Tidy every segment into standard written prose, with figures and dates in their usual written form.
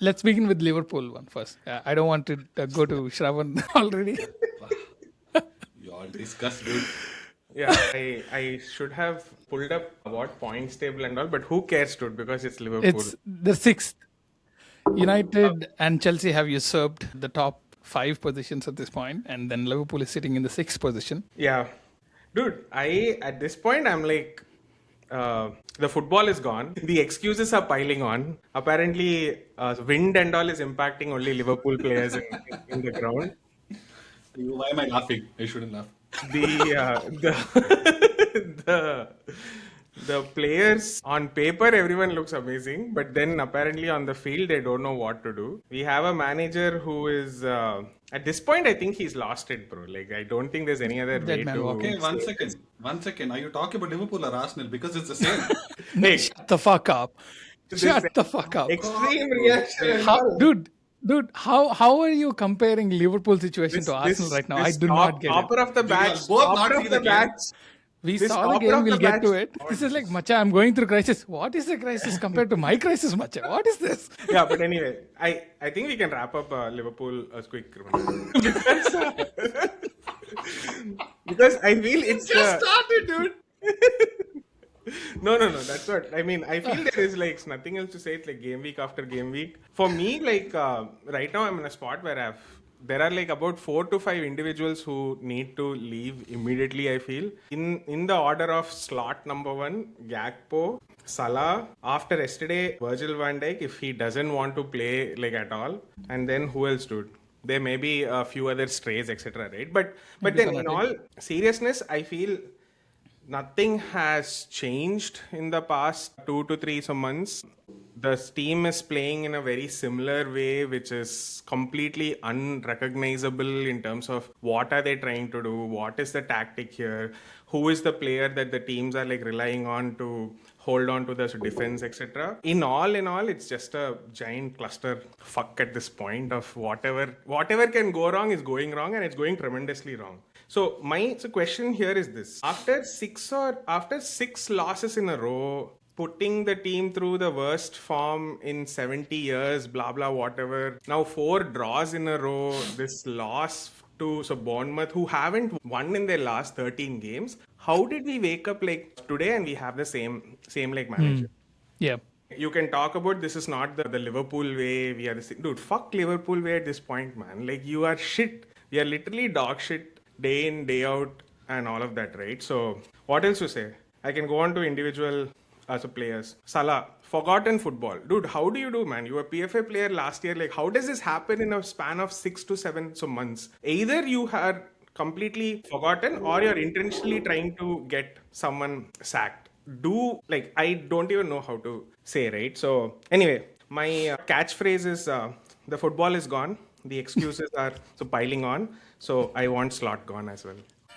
Let's begin with Liverpool one first. I don't want to go to Shravan already. You all discussed, dude. Yeah, I should have pulled up what points table and all, but who cares, dude? Because it's Liverpool. It's the sixth. United and Chelsea have usurped the top 5 positions at this point, and then Liverpool is sitting in the 6th position. Yeah, dude. At this point I'm like, the football is gone. The excuses are piling on. Apparently, wind and all is impacting only Liverpool players in the ground. Why am I laughing? I shouldn't laugh. The players on paper, everyone looks amazing, but then apparently on the field they don't know what to do. We have a manager who is at this point I think he's lost it, bro. Like I don't think there's any other Dead way man to. walking. Okay, one second. Are you talking about Liverpool or Arsenal? Because it's the same. Hey, Shut the fuck up. Shut the fuck up. extreme reaction. Dude, how are you comparing Liverpool situation to Arsenal right now? I do not get it. Topper of the batch. both not Topper see of the the game. batch. We This saw the topper game, of we'll the get to batch. it. This is like, Macha, I'm going through crisis. What is the crisis compared to my crisis, Macha? What is this? Yeah, but anyway, I think we can wrap up Liverpool as quick. Because I feel it's started, dude. No, that's what I mean. I feel there is like nothing else to say. It's like game week after game week. For me, like right now, I'm in a spot where there are like about 4 to 5 individuals who need to leave immediately. I feel in the order of slot number 1, Gakpo, Salah. After yesterday, Virgil van Dijk, if he doesn't want to play like at all, and then who else, dude? There may be a few other strays, etc. Right? But then in all seriousness, I feel nothing has changed in the past 2 to 3 months. The team is playing in a very similar way, which is completely unrecognizable in terms of what are they trying to do, what is the tactic here, who is the player that the teams are like relying on to hold on to the defense, etc. In all, it's just a giant cluster fuck at this point of whatever can go wrong is going wrong, and it's going tremendously wrong. So my question here is this: after 6 losses in a row, putting the team through the worst form in 70 years, blah blah whatever. Now 4 draws in a row. This loss to Bournemouth, who haven't won in their last 13 games. How did we wake up like today and we have the same like manager? Yeah. You can talk about this is not the Liverpool way. We are the same. Dude, fuck Liverpool way at this point, man. Like you are shit. We are literally dog shit day in, day out, and all of that, right? So what else to say? I can go on to individual players. Salah, forgotten football. Dude, how do you do, man? You were a PFA player last year. Like, how does this happen in a span of 6 to 7 months? Either you are completely forgotten or you're intentionally trying to get someone sacked. I don't even know how to say, right? So anyway, my catchphrase is the football is gone. The excuses are piling on. So I want Slot gone as well.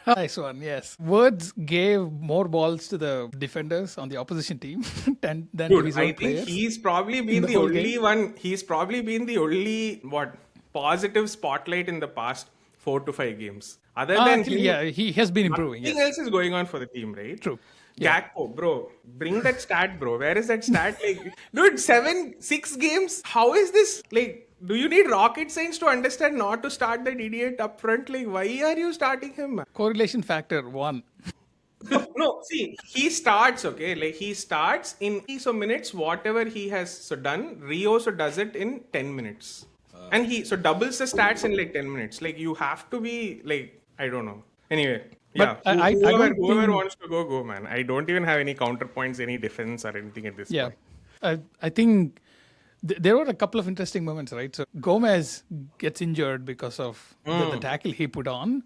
Nice one, yes. Words gave more balls to the defenders on the opposition team than to his own I think players. he's probably been the only one. He's probably been the only positive spotlight in the past 4 to 5 games. Other than he has been improving. Nothing else is going on for the team, right? True. Gakpo, bro, bring that stat, bro. Where is that stat? Like, dude, 6 games. How is this? Like, do you need rocket science to understand not to start that idiot up front? Like, why are you starting him? Correlation factor 1. No, see, he starts, okay? Like, he starts in some minutes, whatever he has done. Rio does it in 10 minutes. And he doubles the stats in like 10 minutes. Like, you have to be like, I don't know. Anyway. But yeah, whoever wants to go, man. I don't even have any counterpoints, any defense or anything at this point. I think there were a couple of interesting moments, right? So Gomez gets injured because of the tackle he put on.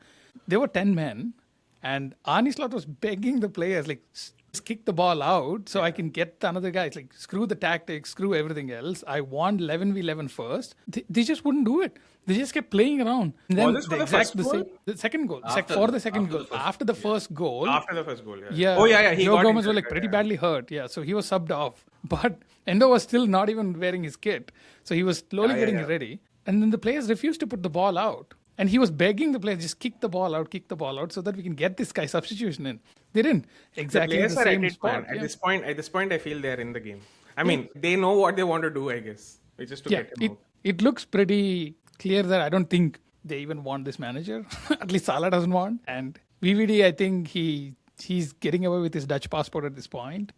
There were 10 men, and Arne Slot was begging the players, like, just kick the ball out so I can get the another guys. Like, screw the tactics, screw everything else. I want 11v11 first. They just wouldn't do it. They just kept playing around. And then Was this for the first goal? The second goal. After the second goal. After the first goal. After the first goal, yeah. Yeah. Oh, yeah. Joe Gomez was like pretty badly hurt. Yeah. So he was subbed off. But Endo was still not even wearing his kit. So he was slowly getting ready. And then the players refused to put the ball out. And he was begging the players, just kick the ball out so that we can get this guy substitution in. They didn't. Exactly the same spot. At this point, I feel they're in the game. I mean, they know what they want to do, I guess. which is to Yeah, get him out. it looks pretty clear that I don't think they even want this manager. At least Salah doesn't want. And VVD, I think he's getting away with his Dutch passport at this point.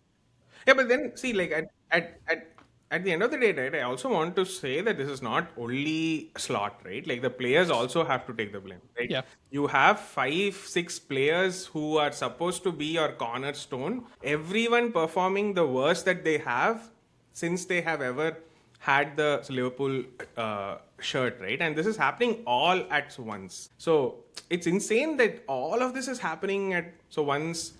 Yeah, but then see, like at the end of the day, right? I also want to say that this is not only Slot, right? Like the players also have to take the blame, right? Yeah. You have 5-6 players who are supposed to be your cornerstone. Everyone performing the worst that they have since they have ever had the Liverpool shirt, right? And this is happening all at once. So it's insane that all of this is happening at once,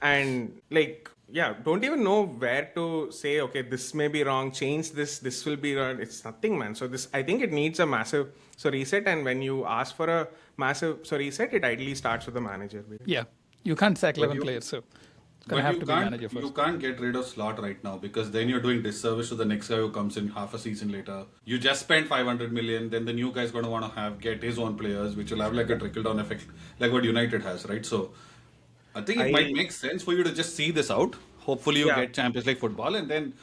and like, yeah, don't even know where to say, okay, this may be wrong, change this will be wrong. It's nothing, man. So this, I think it needs a massive reset, and when you ask for a massive reset, it ideally starts with the manager. Yeah, you can't sack 11 players, so it's gonna have to be manager first. You can't get rid of Slot right now because then you're doing disservice to the next guy who comes in half a season later. You just spent 500 million, then the new guy's going to want to get his own players, which will have like a trickle down effect, like what United has, right? So I think it might make sense for you to just see this out. Hopefully you get Champions League football, and then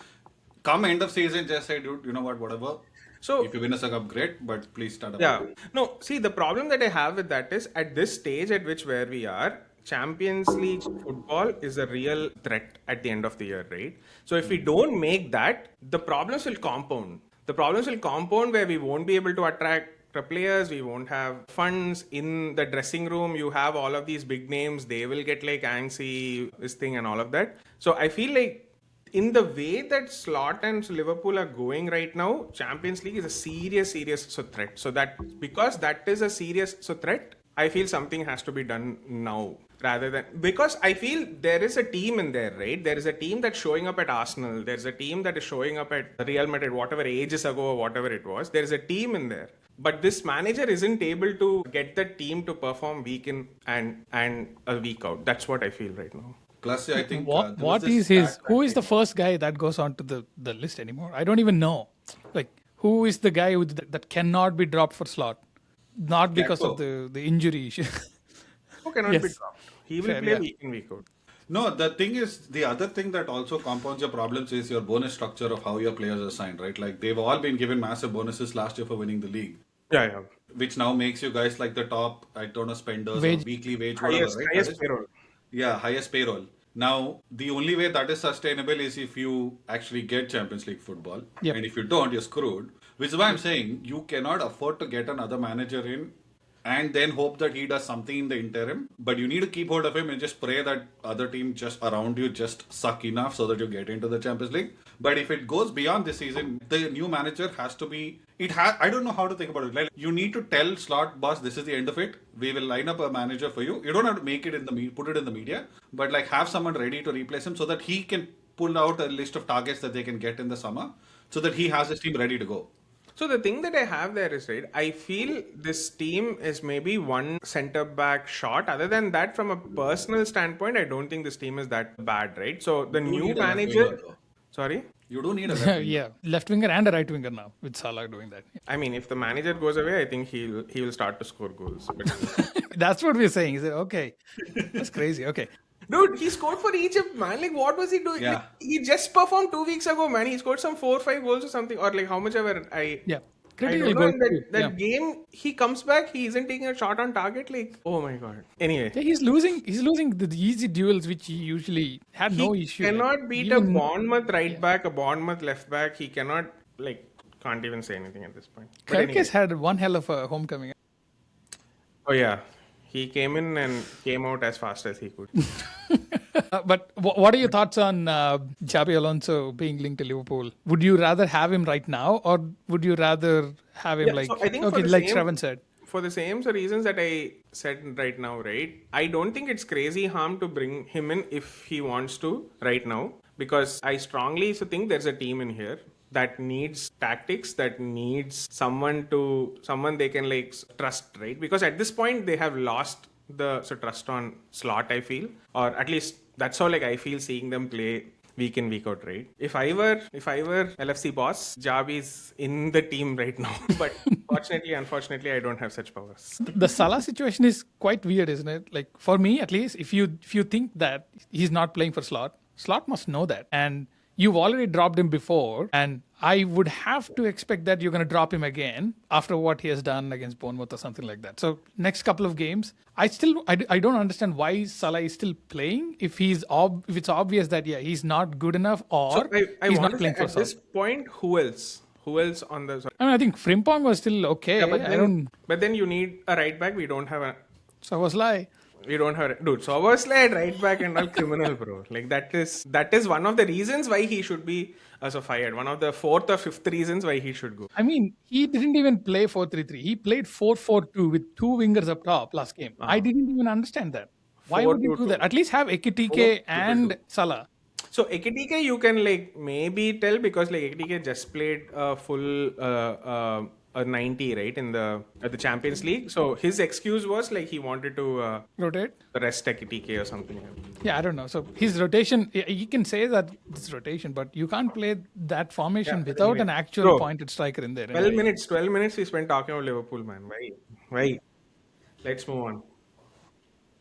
come end of season, just say, dude, you know what, whatever. So if you win a cup, great, but please start up. Yeah. No, see, the problem that I have with that is at this stage at which where we are, Champions League football is a real threat at the end of the year, right? So if we don't make that, the problems will compound. The problems will compound where we won't be able to attract the players, we won't have funds in the dressing room. You have all of these big names, they will get like angsty, this thing and all of that. So I feel like in the way that Slot and Liverpool are going right now, Champions League is a serious threat. So that because that is a serious threat, I feel something has to be done now rather than, because I feel there is a team in there, right? There is a team that's showing up at Arsenal. There's a team that is showing up at Real Madrid, whatever ages ago or whatever it was. There's a team in there. But this manager isn't able to get the team to perform week in and a week out. That's what I feel right now. Plus, I think who is the first guy that goes onto the list anymore? I don't even know. Like, who is the guy that cannot be dropped for Slot? Not because of the injury issue. Who cannot be dropped? He will play week in, week out. No, the thing is, the other thing that also compounds your problems is your bonus structure of how your players are signed, right? Like, they've all been given massive bonuses last year for winning the league. Yeah. Which now makes you guys like the top, I don't know, spenders or weekly wage, whatever, right? Highest payroll. Yeah, highest payroll. Now, the only way that is sustainable is if you actually get Champions League football. Yep. And if you don't, you're screwed. Which is why I'm saying you cannot afford to get another manager in and then hope that he does something in the interim. But you need to keep hold of him and just pray that other team just around you just suck enough so that you get into the Champions League. But if it goes beyond this season, the new manager has to be... I don't know how to think about it. Like, you need to tell Slot, boss, this is the end of it. We will line up a manager for you. You don't have to make it put it in the media, but like have someone ready to replace him so that he can pull out a list of targets that they can get in the summer so that he has his team ready to go. So the thing that I have there is, right, I feel this team is maybe one centre back short. Other than that, from a personal standpoint, I don't think this team is that bad, right? So the new manager... Sorry? You do need a left winger. Yeah, left winger and a right winger now with Salah doing that. I mean, if the manager goes away, I think he will start to score goals. That's what we're saying. Is it okay? That's crazy. Okay. Dude, he scored for Egypt, man. Like, what was he doing? Yeah. Like, he just performed 2 weeks ago, man. He scored some 4 or 5 goals or something, or like how much ever Critical goal. That game, he comes back, he isn't taking a shot on target. Like, oh my god. Anyway, yeah, he's losing the easy duels which he usually had no issue. He cannot beat a Bournemouth right back, a Bournemouth left back. He cannot, can't even say anything at this point. Kirk has had one hell of a homecoming. Oh yeah, he came in and came out as fast as he could. But what are your thoughts on Xabi Alonso being linked to Liverpool? Would you rather have him right now, or would you rather have him so I think like Shravan said? For the same reasons that I said right now, right? I don't think it's crazy harm to bring him in if he wants to right now, because I strongly think there's a team in here that needs tactics, that needs someone they can trust, right? Because at this point they have lost the trust on Slot, I feel, or at least that's how I feel seeing them play week in, week out, right? If I were LFC boss, Xabi's in the team right now. But unfortunately, I don't have such powers. The Salah situation is quite weird, isn't it? Like, for me, at least, if you think that he's not playing for Slot must know that. And you've already dropped him before, and I would have to expect that you're going to drop him again after what he has done against Bournemouth or something like that. So next couple of games, I don't understand why Salah is still playing if it's obvious that he's not good enough or So I he's want not to playing say, for at Salah. this point, who else? Who else on the? I think Frimpong was still okay. But then you need a right back. We don't have a. So I was like, We don't have dude. So obviously, at right back and all criminal, bro. Like that is one of the reasons why he should be fired. One of the fourth or fifth reasons why he should go. I mean, he didn't even play 4-3-3. He played 4-4-2 with two wingers up top last game. I didn't even understand that. Why would you do that? At least have Ekitike and Salah. So Ekitike, you can like maybe tell because like Ekitike just played a full a 90 right in the Champions League. So his excuse was like he wanted to Rotate? rest Ekitike or something. Yeah, I don't know. So his rotation, you can say that it's rotation, but you can't play that formation without an actual pointed striker in there. 12 minutes we spent talking about Liverpool, man. Why? Let's move on.